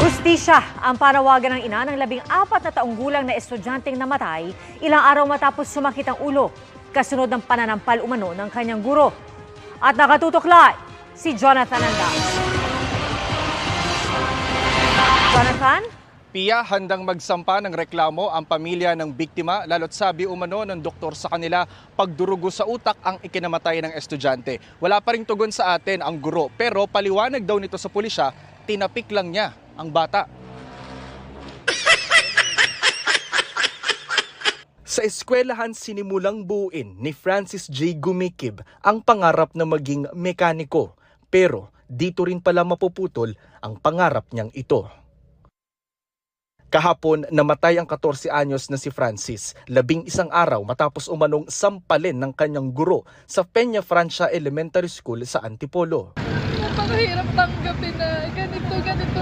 Hustisya ang panawagan ng ina ng 14 na taong gulang na estudyanteng namatay ilang araw matapos sumakit ang ulo kasunod ng pananampal umano ng kanyang guro. At nakatutok live si Jonathan Andas. Jonathan? Pia, handang magsampa ng reklamo ang pamilya ng biktima lalo't sabi umano ng doktor sa kanila pagdurugo sa utak ang ikinamatay ng estudyante. Wala pa ring tugon sa atin ang guro pero paliwanag daw nito sa pulisya, tinapik lang niya ang bata. Sa eskwelahan sinimulang buuin ni Francis J. Gumikib ang pangarap na maging mekaniko. Pero dito rin pala mapuputol ang pangarap niyang ito. Kahapon, namatay ang 14 anyos na si Francis, 11 araw matapos umanong sampalin ng kanyang guro sa Peña Francia Elementary School sa Antipolo. Napakahirap tanggapin na ganito